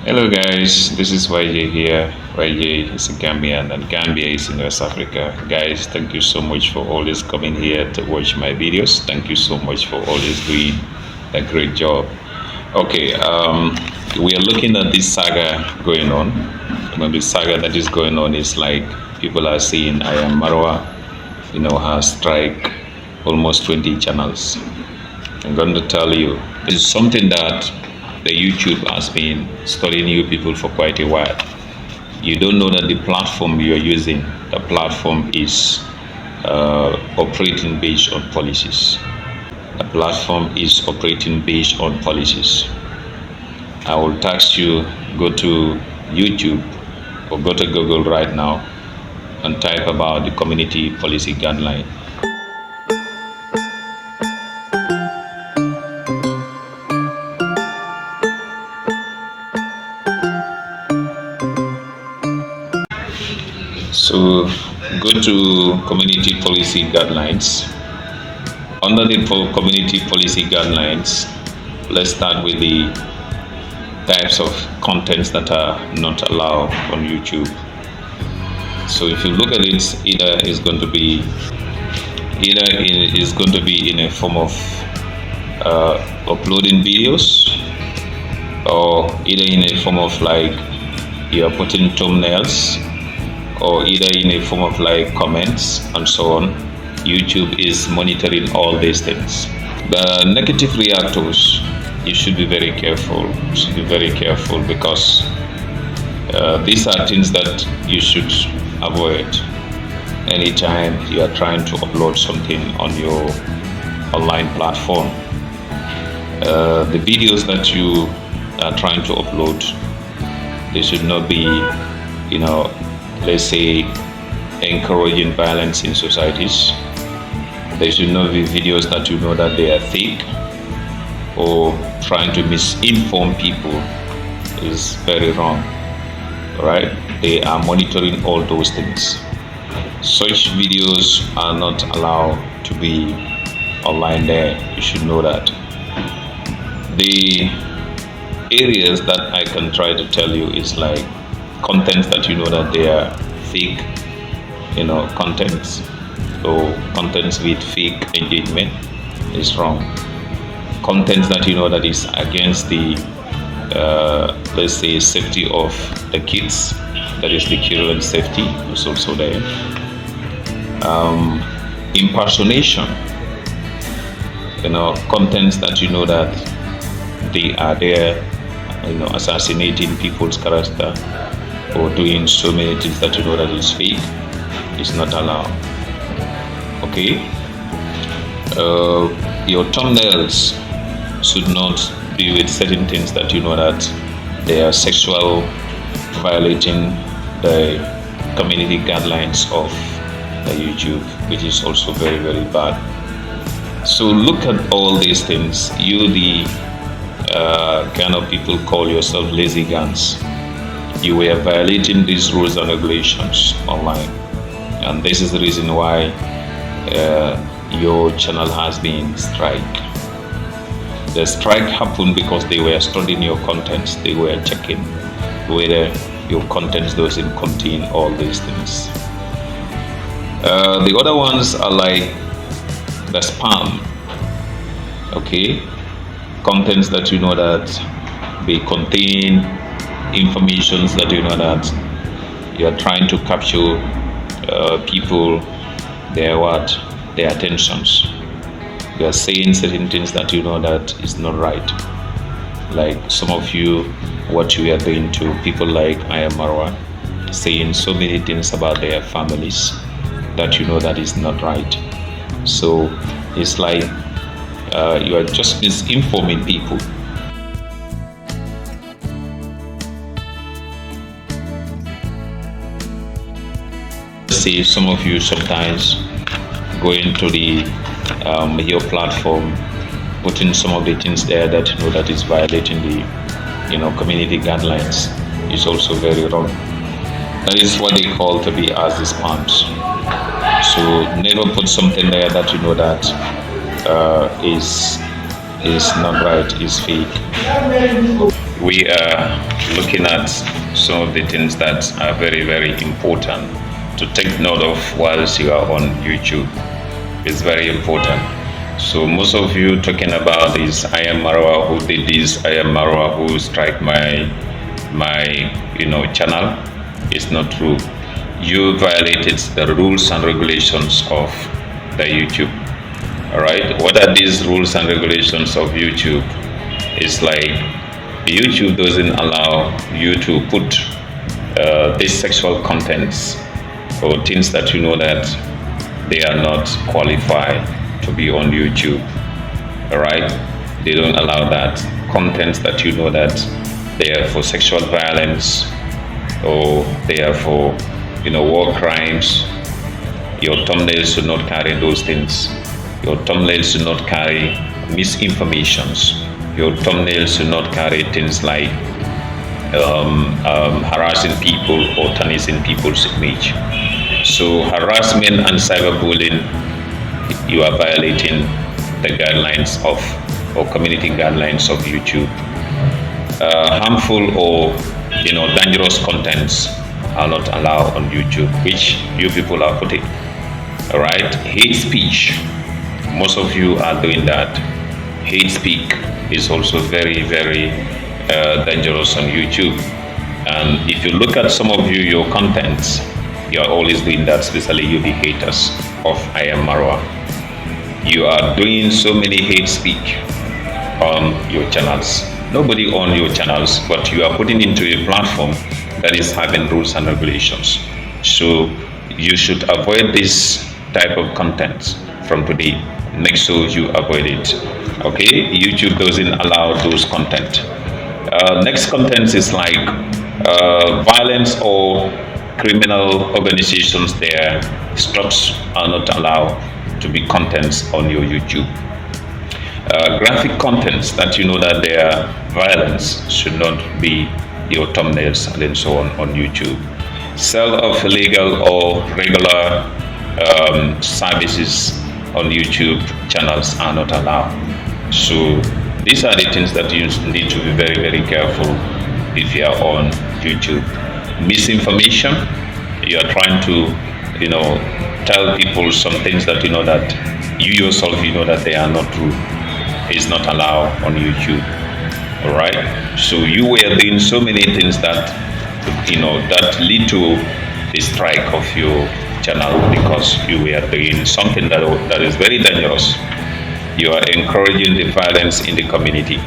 Hello guys, this is YJ here. YJ is a Gambian and Gambia is in West Africa. Guys, thank you so much for always coming here to watch my videos. Thank you so much for always doing a great job. Okay, we are looking at this saga going on. The saga that is going on is like people are saying Iam Marwa, has strike almost 20 channels. I'm going to tell you, this is something that the YouTube has been studying you people for quite a while. You don't know that the platform you're using, the platform is operating based on policies. The platform is operating based on policies. I will task you, go to YouTube or go to Google right now and type about the community policy guideline. So go to community policy guidelines. Under the community policy guidelines, let's start with the types of contents that are not allowed on YouTube. So if you look at it, either is going to be in a form of uploading videos, or either in a form of like you're putting thumbnails, or either in a form of like comments and so on. YouTube is monitoring all these things. The negative reactors, you should be very careful. You should be very careful because these are things that you should avoid anytime you are trying to upload something on your online platform. The videos that you are trying to upload, they should not be, let's say, encouraging violence in societies. There should not be videos that you know that they are fake or trying to misinform people. Is very wrong. Right? They are monitoring all those things. Such videos are not allowed to be online there. You should know that. The areas that I can try to tell you is like contents that you know that they are fake, contents, or contents with fake engagement is wrong. Contents that you know that is against the let's say safety of the kids, that is the children's safety, is also there. Impersonation, contents that you know that they are there, assassinating people's character or doing so many things that you know that is fake, is not allowed. Okay, your thumbnails should not be with certain things that you know that they are sexual, violating the community guidelines of the YouTube, which is also very, very bad. So look at all these things. You, the kind of people call yourself lazy guns, you were violating these rules and regulations online, and this is the reason why your channel has been strike. The strike happened because they were studying your contents. They were checking whether your contents doesn't contain all these things. The other ones are like the spam. Okay, contents that you know that they contain informations that you know that you are trying to capture people, their attentions. You are saying certain things that you know that is not right. Like some of you, what you are doing to people like Iam Marwa, saying so many things about their families that you know that is not right. So it's like you are just misinforming people. See, some of you sometimes go into the your platform, putting some of the things there that you know that is violating the community guidelines, is also very wrong. That is what they call to be as the spams. So never put something there that you know that is not right, is fake. We are looking at some of the things that are very, very important to take note of whilst you are on YouTube. It's very important. So most of you talking about this, Iam Marwa who did this, Iam Marwa who strike my channel. It's not true. You violated the rules and regulations of the YouTube. All right. What are these rules and regulations of YouTube? It's like YouTube doesn't allow you to put these sexual contents or things that you know that they are not qualified to be on YouTube. All right. They don't allow that contents that you know that they are for sexual violence or they are for war crimes. Your thumbnails should not carry those things. Your thumbnails should not carry misinformations. Your thumbnails should not carry things like harassing people or tarnishing people's image. So harassment and cyberbullying, you are violating the guidelines of or community guidelines of YouTube. Harmful or dangerous contents are not allowed on YouTube, which you people are putting. All right, hate speech. Most of you are doing that. Hate speak is also very, very dangerous on YouTube. And if you look at some of you, your contents, you are always doing that, especially you the haters of Iam Marwa. You are doing so many hate speech on your channels. Nobody on your channels, but you are putting into a platform that is having rules and regulations. So you should avoid this type of content from today. Make sure you avoid it. Okay, YouTube doesn't allow those content. Next content is like violence or criminal organizations. Their structures are not allowed to be contents on your YouTube. Graphic contents that you know that they are violence should not be your thumbnails and then so on YouTube. Sale of illegal or regular services on YouTube channels are not allowed. So these are the things that you need to be very, very careful if you are on YouTube. Misinformation, you are trying to tell people some things that you know that you yourself that they are not true. Is not allowed on YouTube. All right. So you were doing so many things that that lead to the strike of your channel because you were doing something that is very dangerous. You are encouraging the violence in the community.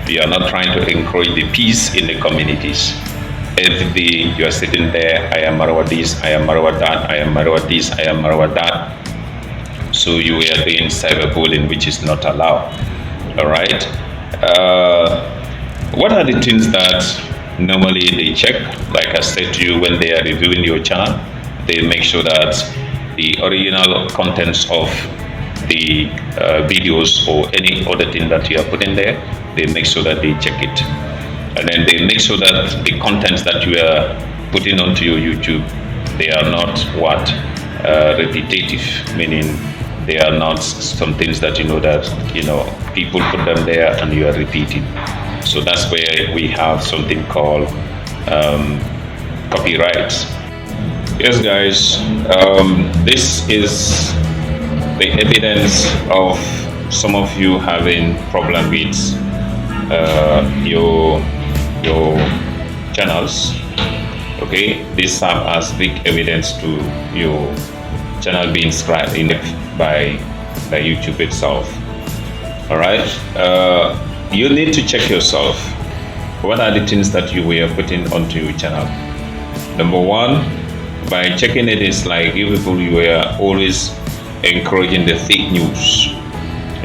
You are not trying to encourage the peace in the communities. Every day you are sitting there, Iam Marwa this, Iam Marwa that, Iam Marwa this, Iam Marwa that. So you are doing cyberbullying, which is not allowed. All right. What are the things that normally they check? Like I said to you, when they are reviewing your channel, they make sure that the original contents of the videos or any other thing that you are putting there, they make sure that they check it. And then they make sure that the contents that you are putting onto your YouTube, they are not repetitive, meaning they are not some things that that people put them there and you are repeating. So that's where we have something called copyrights. Yes, guys, this is the evidence of some of you having problem with your channels. Okay, this serves as big evidence to your channel being scrapped by YouTube itself. All right, you need to check yourself. What are the things that you were putting onto your channel? Number one, by checking it, is like you were always encouraging the fake news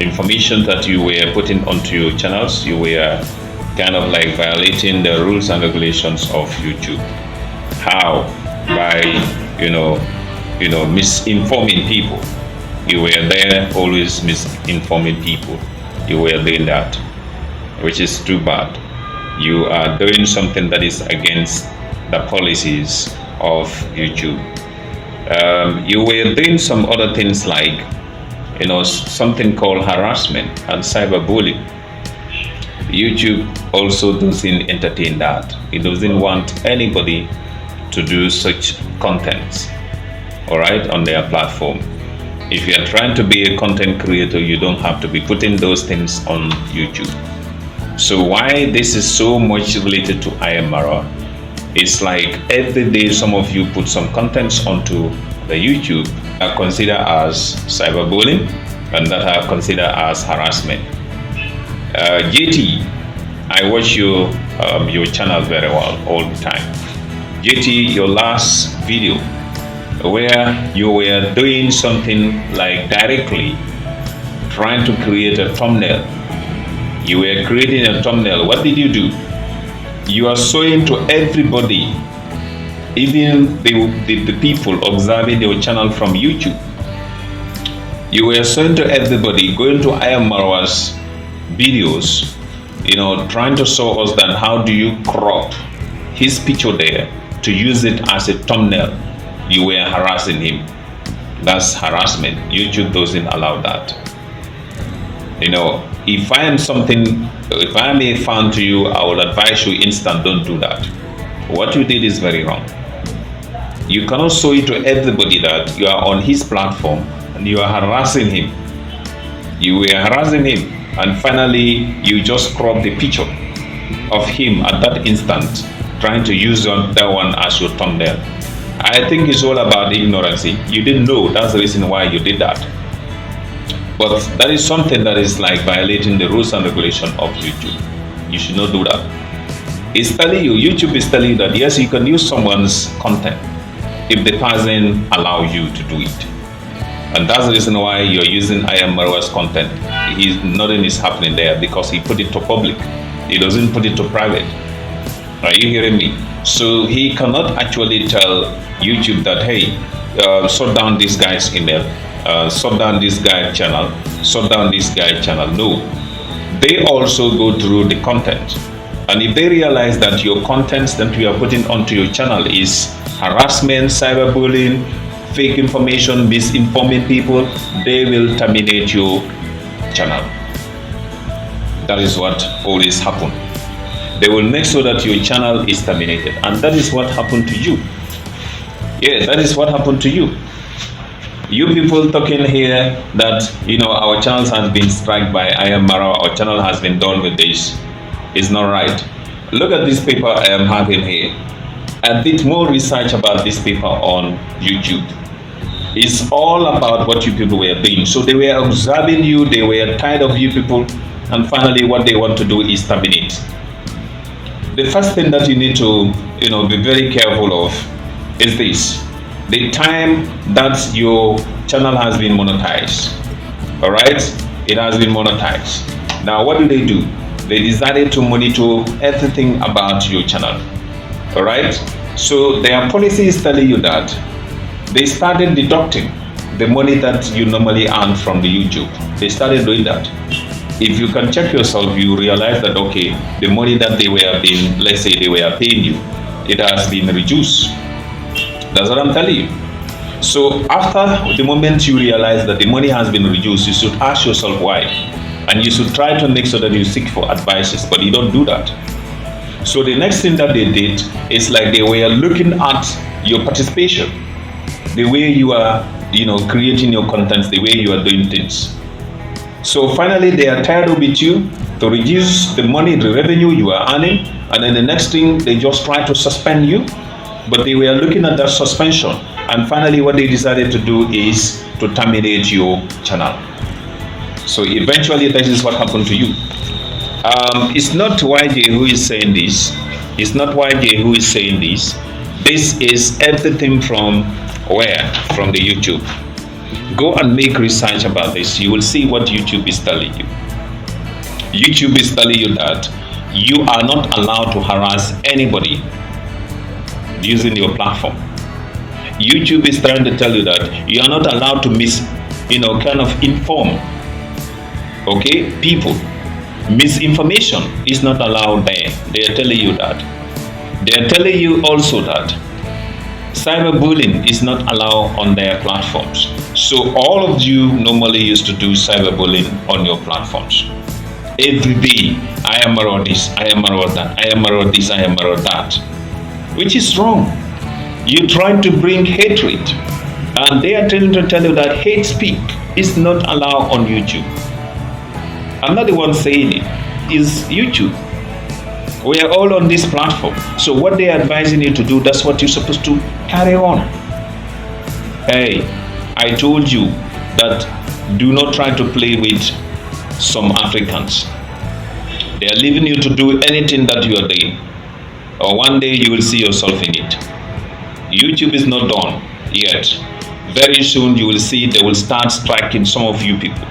information that you were putting onto your channels. You were kind of like violating the rules and regulations of YouTube. How? By misinforming people. You were there always misinforming people. You were doing that, which is too bad. You are doing something that is against the policies of YouTube. You were doing some other things like something called harassment and cyberbullying. YouTube also doesn't entertain that. It doesn't want anybody to do such content, all right, on their platform. If you are trying to be a content creator, you don't have to be putting those things on YouTube. So why this is so much related to Iam Marwa, it's like every day some of you put some contents onto the YouTube are considered as cyberbullying and that are considered as harassment. JT, I watch your channel very well all the time. JT, your last video where you were doing something like directly trying to create a thumbnail. You were creating a thumbnail. What did you do? You are showing to everybody, even the people observing your channel from YouTube. You were showing to everybody, going to Iam Marwa's videos, trying to show us that how do you crop his picture there to use it as a thumbnail. You were harassing him. That's harassment. YouTube doesn't allow that. If I am a fan to you, I will advise you instant, don't do that. What you did is very wrong. You cannot show it to everybody that you are on his platform and you are harassing him. You were harassing him, and finally you just crop the picture of him at that instant, trying to use that one as your thumbnail. I think it's all about ignorance. You didn't know. That's the reason why you did that. But that is something that is like violating the rules and regulation of YouTube. You should not do that. YouTube is telling you that yes, you can use someone's content if the person allows you to do it. And that's the reason why you're using Iam Marwa's content. Nothing is happening there because he put it to public. He doesn't put it to private. Are you hearing me? So he cannot actually tell YouTube that, hey, shut down this guy's email, shut down this guy's channel, shut down this guy's channel. No. They also go through the content. And if they realize that your content that you are putting onto your channel is harassment, cyberbullying, fake information, misinforming people, they will terminate your channel. That is what always happens. They will make sure that your channel is terminated. And that is what happened to you. Yeah, that is what happened to you. You people talking here that, our channels has been struck by Iam Marwa, our channel has been done with this. It's not right. Look at this paper I am having here. I did more research about this paper on YouTube. It's all about what you people were doing. So they were observing you, they were tired of you people, and finally what they want to do is terminate. The first thing that you need to, be very careful of is this. The time that your channel has been monetized. All right? It has been monetized. Now, what do? They decided to monitor everything about your channel. All right? So their policy is telling you that they started deducting the money that you normally earn from the YouTube. They started doing that. If you can check yourself, you realize that, okay, the money that they were being, let's say they were paying you, it has been reduced. That's what I'm telling you. So after the moment you realize that the money has been reduced, you should ask yourself why. And you should try to make sure that you seek for advices, but you don't do that. So the next thing that they did is like they were looking at your participation, the way you are, creating your contents, the way you are doing things. So finally, they are tired of it you to reduce the money, the revenue you are earning, and then the next thing they just try to suspend you. But they were looking at that suspension, and finally, what they decided to do is to terminate your channel. So eventually, that is what happened to you. It's not YJ who is saying this. It's not YJ who is saying this. This is everything from where? From the YouTube. Go and make research about this. You will see what YouTube is telling you. YouTube is telling you that you are not allowed to harass anybody using your platform. YouTube is trying to tell you that you are not allowed to inform, people. Misinformation is not allowed there. They are telling you that. They are telling you also that cyberbullying is not allowed on their platforms. So all of you normally used to do cyberbullying on your platforms. Every day, I am Marwa this, I am Marwa that, I am Marwa this, I am Marwa that, which is wrong. You try to bring hatred, and they are trying to tell you that hate speak is not allowed on YouTube. I'm not the one saying it, it's YouTube. We are all on this platform. So what they are advising you to do, that's what you're supposed to carry on. Hey, I told you that do not try to play with some Africans. They are leaving you to do anything that you are doing. Or one day you will see yourself in it. YouTube is not done yet. Very soon you will see they will start striking some of you people.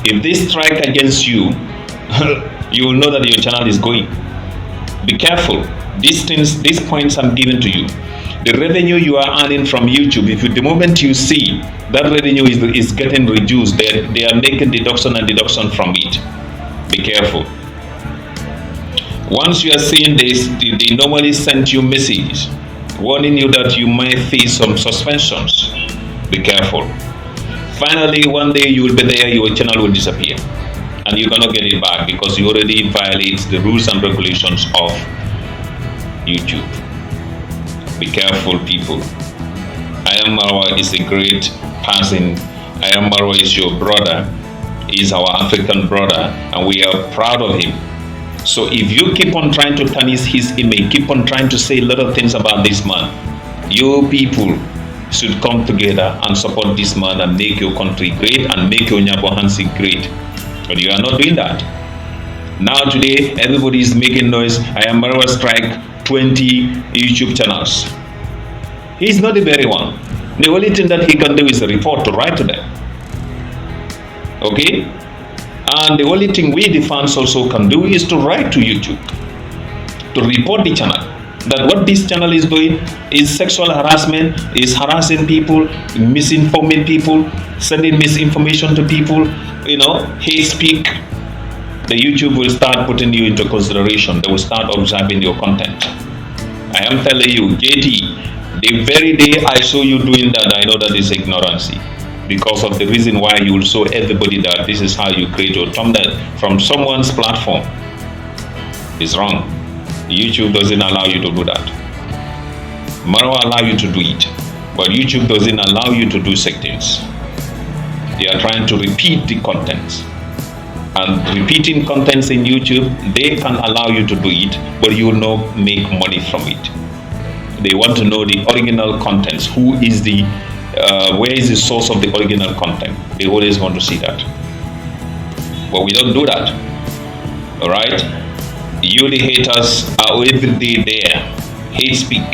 If they strike against you, you will know that your channel is going. Be careful. These things, these points I'm giving to you. The revenue you are earning from YouTube, if the moment you see that revenue is getting reduced, they are making deduction from it. Be careful. Once you are seeing this, they normally send you messages warning you that you might face some suspensions. Be careful. Finally, one day you will be there, your channel will disappear. And you cannot get it back because you already violate the rules and regulations of YouTube. Be careful, people. Iam Marwa is a great person. Iam Marwa is your brother. He is our African brother, and we are proud of him. So if you keep on trying to tarnish his image, keep on trying to say a lot of things about this man, you people should come together and support this man and make your country great and make your Nyabohansi great. But you are not doing that. Now today, everybody is making noise. Iam Marwa strike 20 YouTube channels. He's not the very one. The only thing that he can do is a report to write to them. Okay? And the only thing we, the fans, also can do is to write to YouTube, to report the channel. That what this channel is doing is sexual harassment, is harassing people, misinforming people, sending misinformation to people, hate speak. The YouTube will start putting you into consideration. They will start observing your content. I am telling you, JT, the very day I saw you doing that, I know that is ignorance. Because of the reason why you will show everybody that this is how you create your thumbnail from someone's platform. It's wrong. YouTube doesn't allow you to do that. Marwa allow you to do it, but YouTube doesn't allow you to do such things. They are trying to repeat the contents. And repeating contents in YouTube, they can allow you to do it, but you will not make money from it. They want to know the original contents. Who is the where is the source of the original content? They always want to see that. But we don't do that. Alright? You the haters are every day there. Hate speak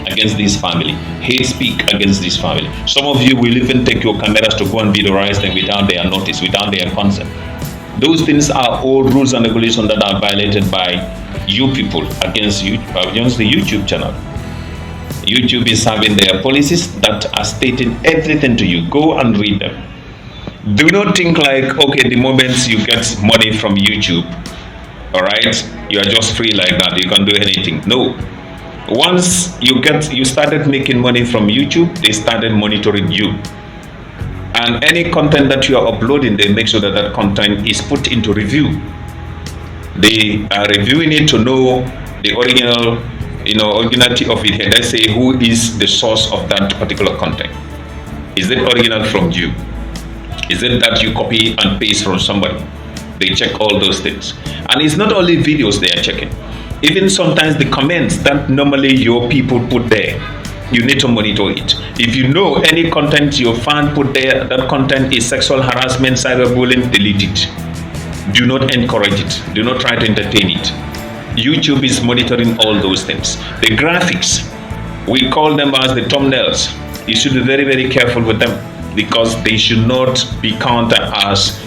against this family. Hate speak against this family. Some of you will even take your cameras to go and videoize them without their notice, without their consent. Those things are all rules and regulations that are violated by you people against the YouTube channel. YouTube is having their policies that are stating everything to you. Go and read them. Do not think like, okay, the moment you get money from YouTube, all right, you are just free like that. You can do anything. No. Once you started making money from YouTube, they started monitoring you. And any content that you are uploading, they make sure that that content is put into review. They are reviewing it to know the originality of it. And let's say who is the source of that particular content. Is it original from you? Is it that you copy and paste from somebody? They check all those things. And it's not only videos they are checking. Even sometimes the comments that normally your people put there, you need to monitor it. If you know any content your fan put there, that content is sexual harassment, cyberbullying, delete it. Do not encourage it. Do not try to entertain it. YouTube is monitoring all those things. The graphics, we call them as the thumbnails. You should be very, very careful with them because they should not be counted as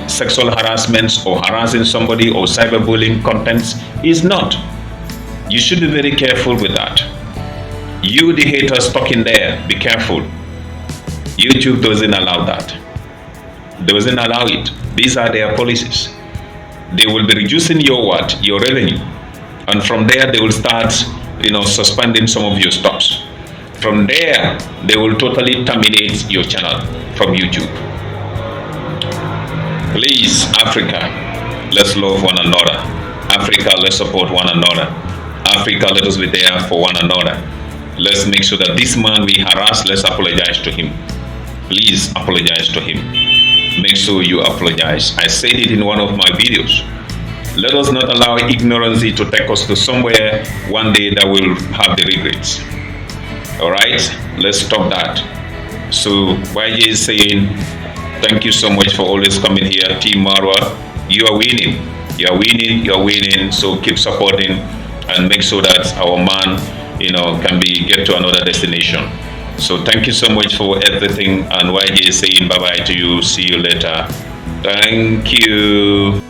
sexual harassments or harassing somebody or cyberbullying contents. Is not. You should be very careful with that. You, the haters talking there, be careful. YouTube doesn't allow that. Doesn't allow it. These are their policies. They will be reducing your revenue, and from there they will start, suspending some of your stocks. From there, they will totally terminate your channel from YouTube. Please, Africa, let's love one another. Africa, let's support one another. Africa, let us be there for one another. Let's make sure that this man we harass, let's apologize to him. Please apologize to him. Make sure you apologize. I said it in one of my videos. Let us not allow ignorance to take us to somewhere one day that we'll have the regrets. Alright? Let's stop that. So YJ is saying, thank you so much for always coming here. Team Marwa, you are winning. You are winning, you are winning. So keep supporting and make sure that our man, can get to another destination. So thank you so much for everything, and YJ is saying bye bye to you. See you later. Thank you.